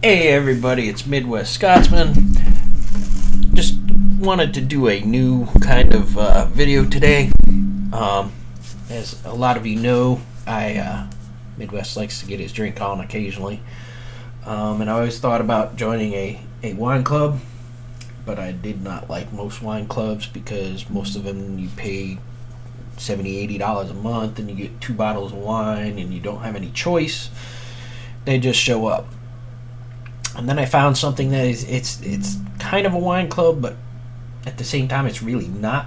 Hey everybody, it's Midwest Scotsman. Just wanted to do a new kind of video today. As a lot of you know, Midwest likes to get his drink on occasionally. And I always thought about joining a wine club, but I did not like most wine clubs because most of them you pay $70, $80 a month and you get 2 bottles of wine and you don't have any choice. They just show up. And then I found something that is it's kind of a wine club, but at the same time it's really not.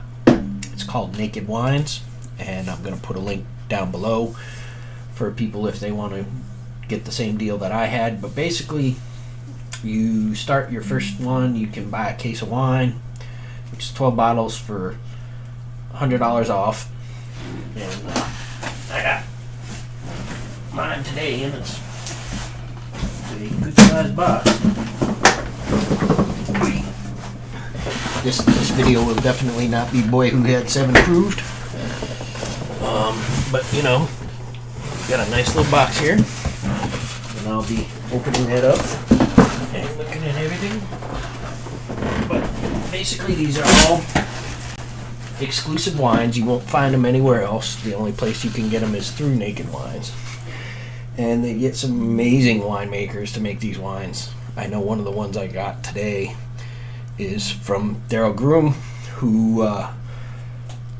It's called Naked Wines, and I'm going to put a link down below for people if they want to get the same deal that I had. But basically, you start your first one, you can buy a case of wine, which is 12 bottles for $100 off. And I got mine today, and it's a good sized box. This video will definitely not be Boy Who Had 7 approved. But you know, got a nice little box here, and I'll be opening that up and looking at everything. But basically, these are all exclusive wines. You won't find them anywhere else. The only place you can get them is through Naked Wines. And they get some amazing winemakers to make these wines. I know one of the ones I got today is from Daryl Groom, who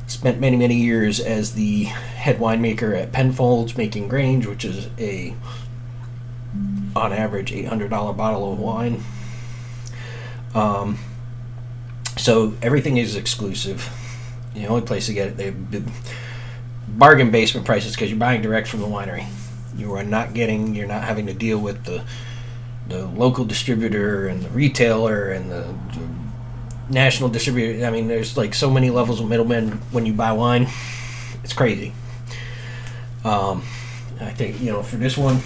spent many, many years as the head winemaker at Penfolds, making Grange, which is on average, $800 bottle of wine. So everything is exclusive. The only place to get it, the bargain basement prices, because you're buying direct from the winery. You're not having to deal with the local distributor and the retailer and the national distributor. I mean, there's like so many levels of middlemen when you buy wine. It's crazy. I think, for this one,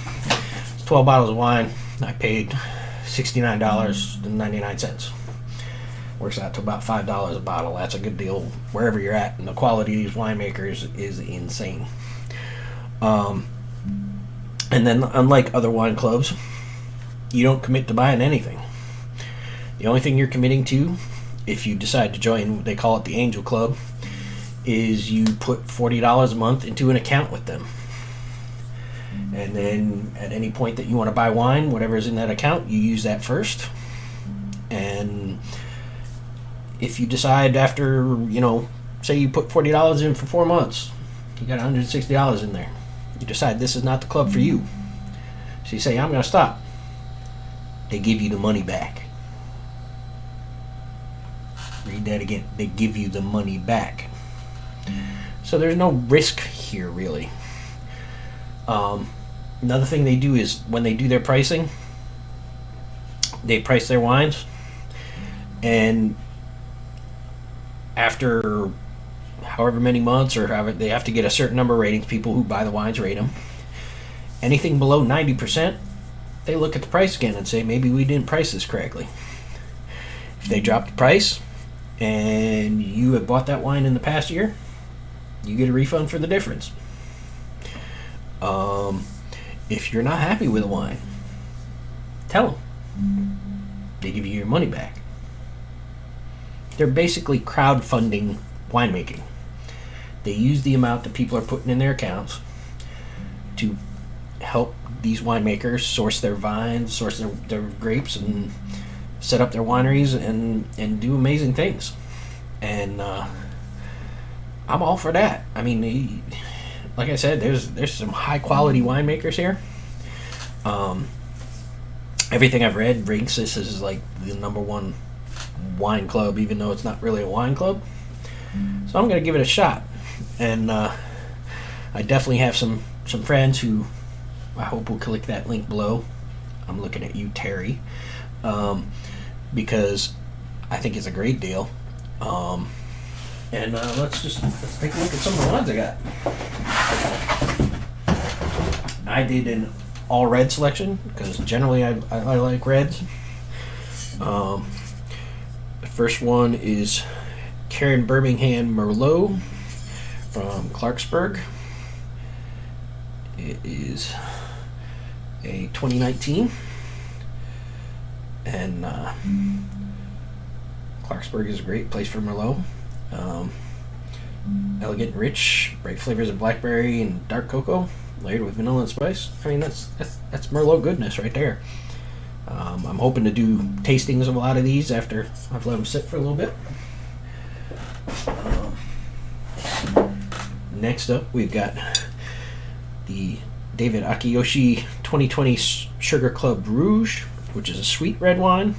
it's 12 bottles of wine. I paid $69.99. Works out to about $5 a bottle. That's a good deal wherever you're at. And the quality of these winemakers is insane. And then, unlike other wine clubs, you don't commit to buying anything. The only thing you're committing to, if you decide to join, they call it the Angel Club, is you put $40 a month into an account with them. And then at any point that you want to buy wine, whatever's in that account, you use that first. And if you decide after, say you put $40 in for 4 months, you got $160 in there. You decide this is not the club for you. So you say, I'm going to stop. They give you the money back. Read that again. They give you the money back. So there's no risk here, really. Another thing they do is when they do their pricing, they price their wines, and after however many months or however, they have to get a certain number of ratings. People who buy the wines rate them. Anything below 90%, they look at the price again and say, maybe we didn't price this correctly. If they drop the price and you have bought that wine in the past year, you get a refund for the difference. If you're not happy with a wine, tell them. They give you your money back. They're basically crowdfunding winemaking. They use the amount that people are putting in their accounts to help these winemakers source their vines, source their grapes, and set up their wineries and do amazing things. And I'm all for that. I mean, like I said, there's some high quality winemakers here. Everything I've read ranks this as like the #1 wine club, even though it's not really a wine club. So I'm going to give it a shot. And I definitely have some friends who I hope will click that link below. I'm looking at you, Terry, because I think it's a great deal. And let's take a look at some of the ones I got. I did an all red selection because generally I like reds. The first one is Karen Birmingham Merlot from Clarksburg. It is a 2019. and Clarksburg is a great place for Merlot. Elegant, rich, bright flavors of blackberry and dark cocoa, layered with vanilla and spice. I mean, that's Merlot goodness right there. I'm hoping to do tastings of a lot of these after I've let them sit for a little bit. Next up, we've got the David Akiyoshi 2020 Sugar Club Rouge, which is a sweet red wine.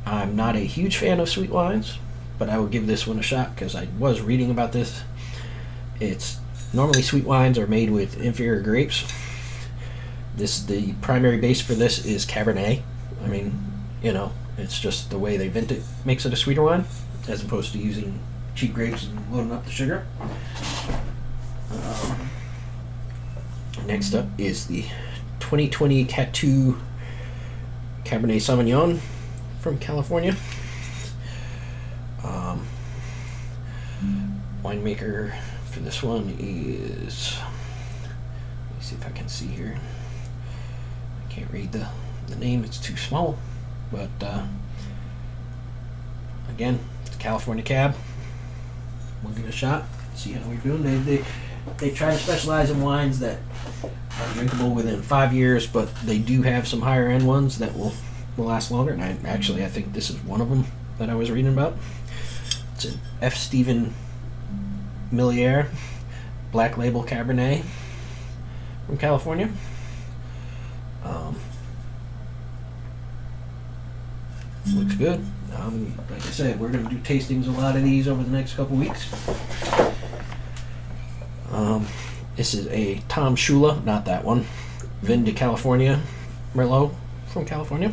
I'm not a huge fan of sweet wines, but I would give this one a shot because I was reading about this. It's normally sweet wines are made with inferior grapes. The primary base for this is Cabernet. I mean, it's just the way they vent it makes it a sweeter wine, as opposed to using cheap grapes and loading up the sugar. Next up is the 2020 Catu Cabernet Sauvignon from California. Winemaker for this one is, let me see if I can see here. I can't read the name, it's too small. But again, it's California Cab. We'll give it a shot, see how we're doing. They try to specialize in wines that are drinkable within 5 years, but they do have some higher end ones that will last longer. And I think this is one of them that I was reading about. It's an F. Stephen Millier Black Label Cabernet from California. Looks good. Like I said, we're going to do tastings of a lot of these over the next couple weeks. This is a Tom Shula, not that one, Vin de California Merlot from California.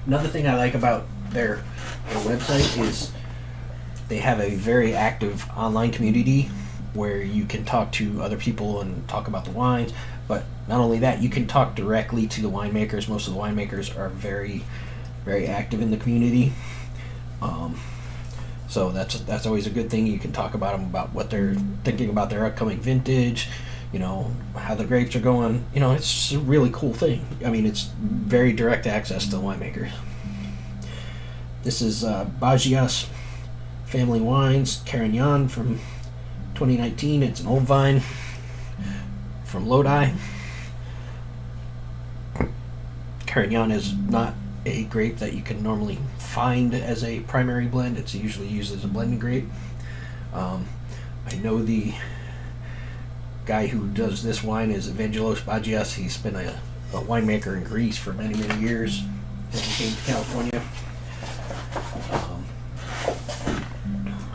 Another thing I like about their website is they have a very active online community where you can talk to other people and talk about the wines. But not only that, you can talk directly to the winemakers. Most of the winemakers are very, very active in the community. So that's always a good thing. You can talk about them, about what they're thinking about their upcoming vintage, how the grapes are going. It's just a really cool thing. I mean, it's very direct access to the winemakers. This is Bagias Family Wines Carignan from 2019. It's an old vine from Lodi. Carignan is not a grape that you can normally find as a primary blend. It's usually used as a blending grape. I know the guy who does this wine is Evangelos Bagias. He's been a winemaker in Greece for many, many years and he came to California.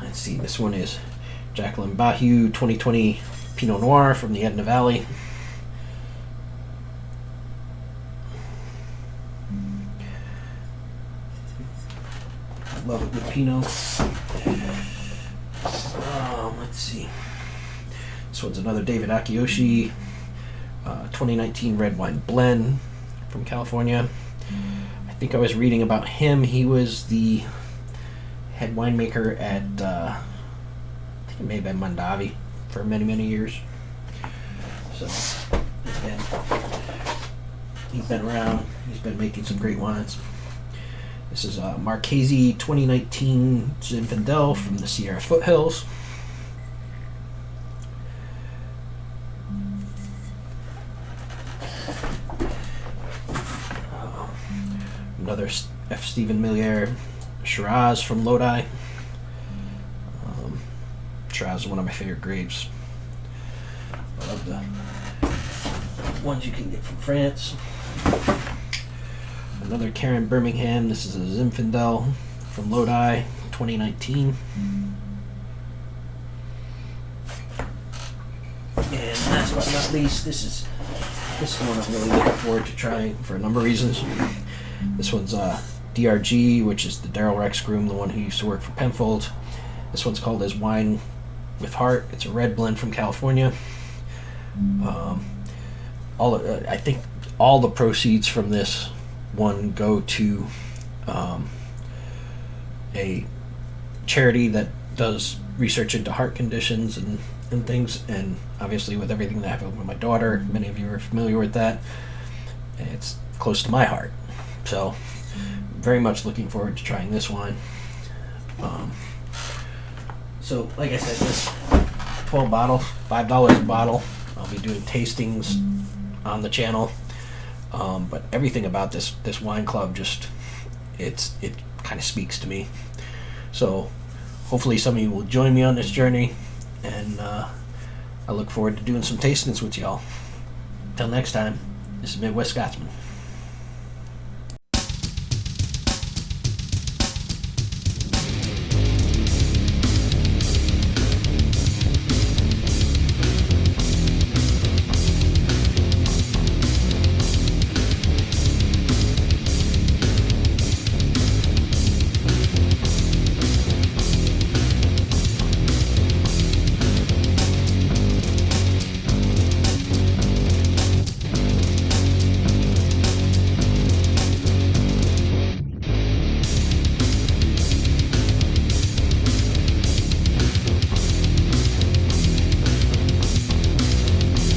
Let's see, this one is Jacqueline Bahu 2020 Pinot Noir from the Etna Valley. Love a good Pinot. Let's see. This one's another David Akiyoshi 2019 red wine blend from California. I think I was reading about him. He was the head winemaker at I think it may have been Mondavi for many, many years. So he's been around. He's been making some great wines. This is Marchesi 2019 Zinfandel from the Sierra Foothills. Another F. Stephen Millier Shiraz from Lodi. Shiraz is one of my favorite grapes. I love the ones you can get from France. Another Karen Birmingham. This is a Zinfandel from Lodi, 2019. And last but not least, this is one I'm really looking forward to trying for a number of reasons. This one's DRG, which is the Daryl Rexgroom, the one who used to work for Penfold. This one's called as Wine with Heart. It's a red blend from California. I think all the proceeds from this one go to a charity that does research into heart conditions, and and things, and obviously with everything that happened with my daughter, many of you are familiar with that. It's close to my heart, so very much looking forward to trying this wine. So like I said, this 12 bottles, $5 a bottle. I'll be doing tastings on the channel, but everything about this wine club just it kind of speaks to me. So hopefully some of you will join me on this journey, and I look forward to doing some tastings with y'all. Till next time, this is Midwest Scotsman.